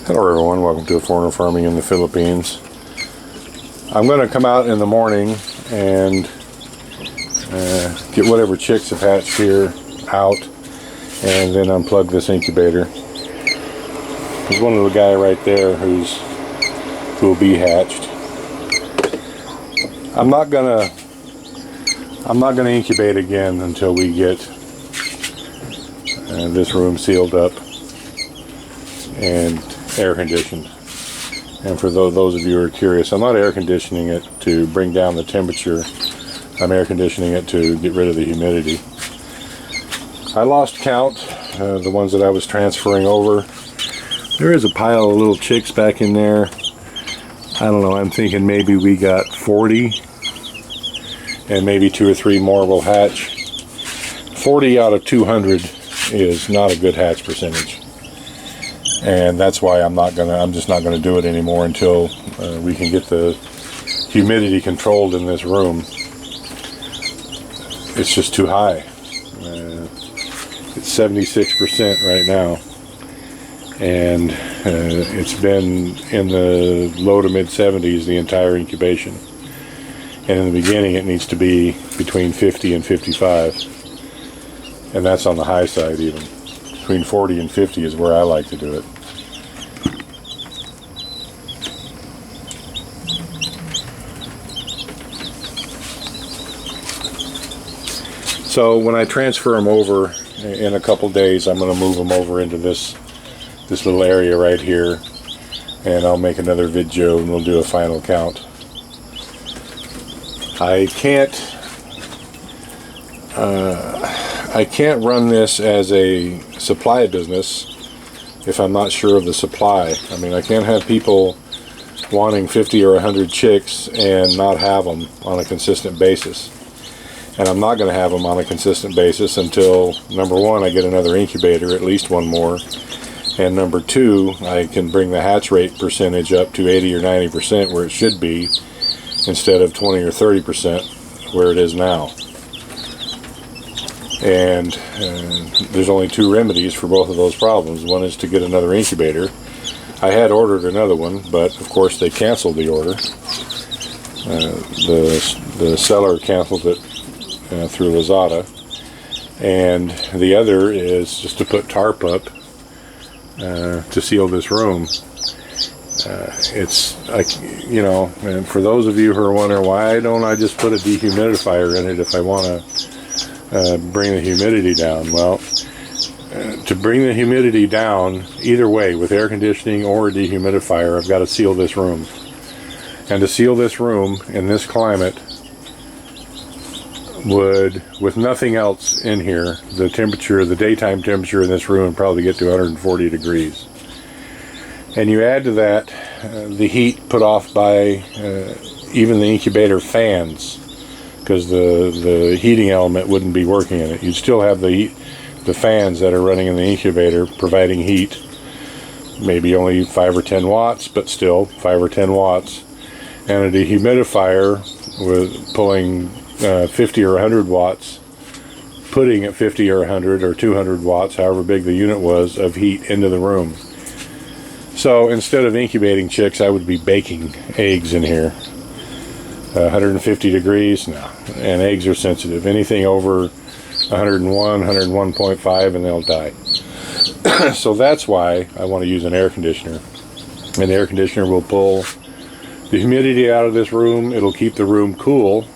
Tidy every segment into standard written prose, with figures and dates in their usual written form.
Hello everyone, welcome to Foreigner Farming in the Philippines. I'm going to come out in the morning and get whatever chicks have hatched here out and then unplug this incubator. There's one little guy right there who will be hatched. I'm not gonna incubate again until we get this room sealed up and air conditioned. And for those of you who are curious, I'm not air conditioning it to bring down the temperature. I'm air conditioning it to get rid of the humidity. I lost count, the ones that I was transferring over. There is a pile of little chicks back in there. I don't know, I'm thinking maybe we got 40 and maybe 2 or 3 more will hatch. 40 out of 200 is not a good hatch percentage. And that's why I'm just not gonna do it anymore until we can get the humidity controlled in this room. It's just too high. It's 76% right now, and it's been in the low to mid 70s the entire incubation. And in the beginning, it needs to be between 50 and 55, and that's on the high side even. Between 40 and 50 is where I like to do it. So when I transfer them over in a couple days, I'm going to move them over into this little area right here, and I'll make another video and we'll do a final count. I can't run this as a supply business if I'm not sure of the supply. I mean, I can't have people wanting 50 or 100 chicks and not have them on a consistent basis. And I'm not going to have them on a consistent basis until, number one, I get another incubator, at least one more, and number two, I can bring the hatch rate percentage up to 80 or 90% where it should be, instead of 20 or 30% where it is now. And there's only 2 remedies for both of those problems. One is to get another incubator. I had ordered another one, but of course they canceled the order. The seller canceled it through Lazada. And the other is just to put tarp up to seal this room. It's like, you know, and for those of you who are wondering, why don't I just put a dehumidifier in it if I want to bring the humidity down? Well, to bring the humidity down, either way, with air conditioning or a dehumidifier, I've got to seal this room. And to seal this room in this climate would, with nothing else in here, the temperature, the daytime temperature in this room would probably get to 140 degrees. And you add to that the heat put off by even the incubator fans, because the heating element wouldn't be working in it. You'd still have the fans that are running in the incubator providing heat, maybe only 5 or 10 watts, but still 5 or 10 watts. And a dehumidifier with pulling 50 or 100 watts, putting at 50 or 100 or 200 watts, however big the unit was, of heat into the room. So instead of incubating chicks, I would be baking eggs in here. 150 degrees, no. And eggs are sensitive. Anything over 101, 101.5 and they'll die. So that's why I want to use an air conditioner. And the air conditioner will pull the humidity out of this room. It'll keep the room cool.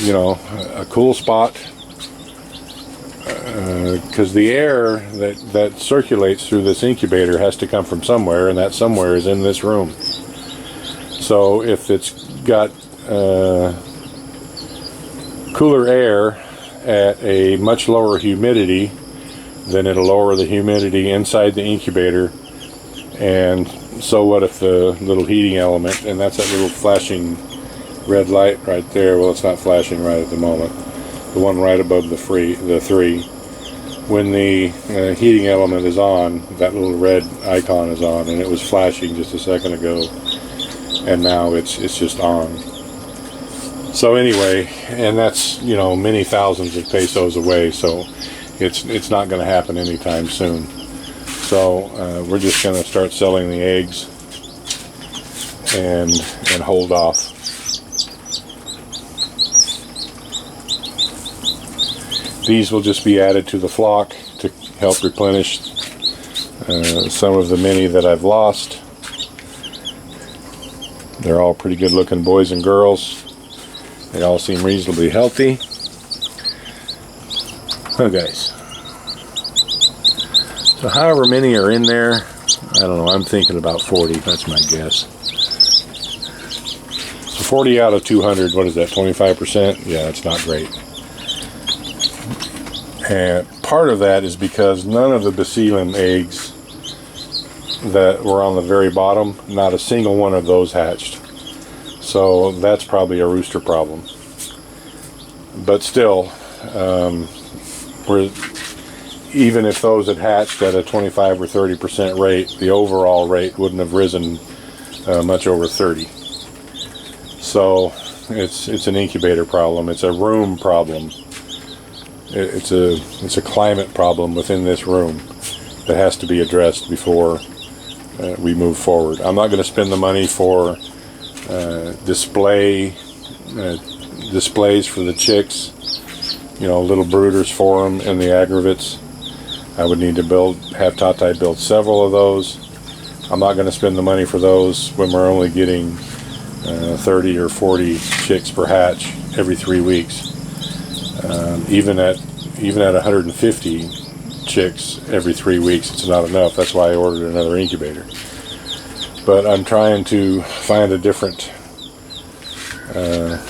You know, a cool spot, because the air that circulates through this incubator has to come from somewhere, and that somewhere is in this room. So if it's got cooler air at a much lower humidity, then it'll lower the humidity inside the incubator. And so what if the little heating element, and that's that little flashing red light right there, well, it's not flashing right at the moment, the one right above the 3, when the heating element is on, that little red icon is on, and it was flashing just a second ago, and now it's just on. So anyway, and that's, you know, many thousands of pesos away, so it's not going to happen anytime soon. So we're just going to start selling the eggs and hold off. These will just be added to the flock to help replenish some of the many that I've lost. They're all pretty good looking boys and girls. They all seem reasonably healthy. Okay. So however many are in there, I don't know, I'm thinking about 40, that's my guess. So 40 out of 200, what is that, 25%? Yeah, that's not great. And part of that is because none of the Bacillin eggs that were on the very bottom, not a single one of those hatched. So that's probably a rooster problem. But still, even if those had hatched at a 25 or 30% rate, the overall rate wouldn't have risen much over 30. So it's an incubator problem. It's a room problem. It's a climate problem within this room that has to be addressed before we move forward. I'm not going to spend the money for displays for the chicks, you know, little brooders for them and the aggregates. I would need to have Tati build several of those. I'm not going to spend the money for those when we're only getting 30 or 40 chicks per hatch every 3 weeks. Even at 150 chicks every 3 weeks, it's not enough. That's why I ordered another incubator. But I'm trying to find a different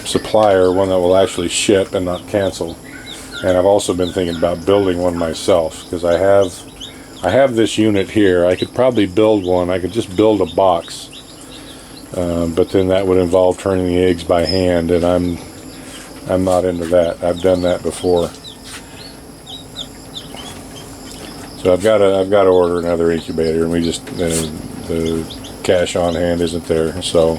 supplier, one that will actually ship and not cancel. And I've also been thinking about building one myself, because I have this unit here. I could probably build one. I could just build a box, but then that would involve turning the eggs by hand, and I'm not into that. I've done that before. So I've got to order another incubator, and we just the cash on hand isn't there, so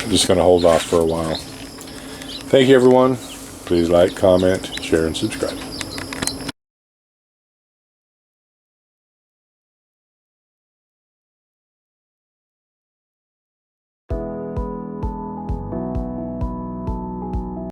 just going to hold off for a while. Thank you, everyone. Please like, comment, share, and subscribe.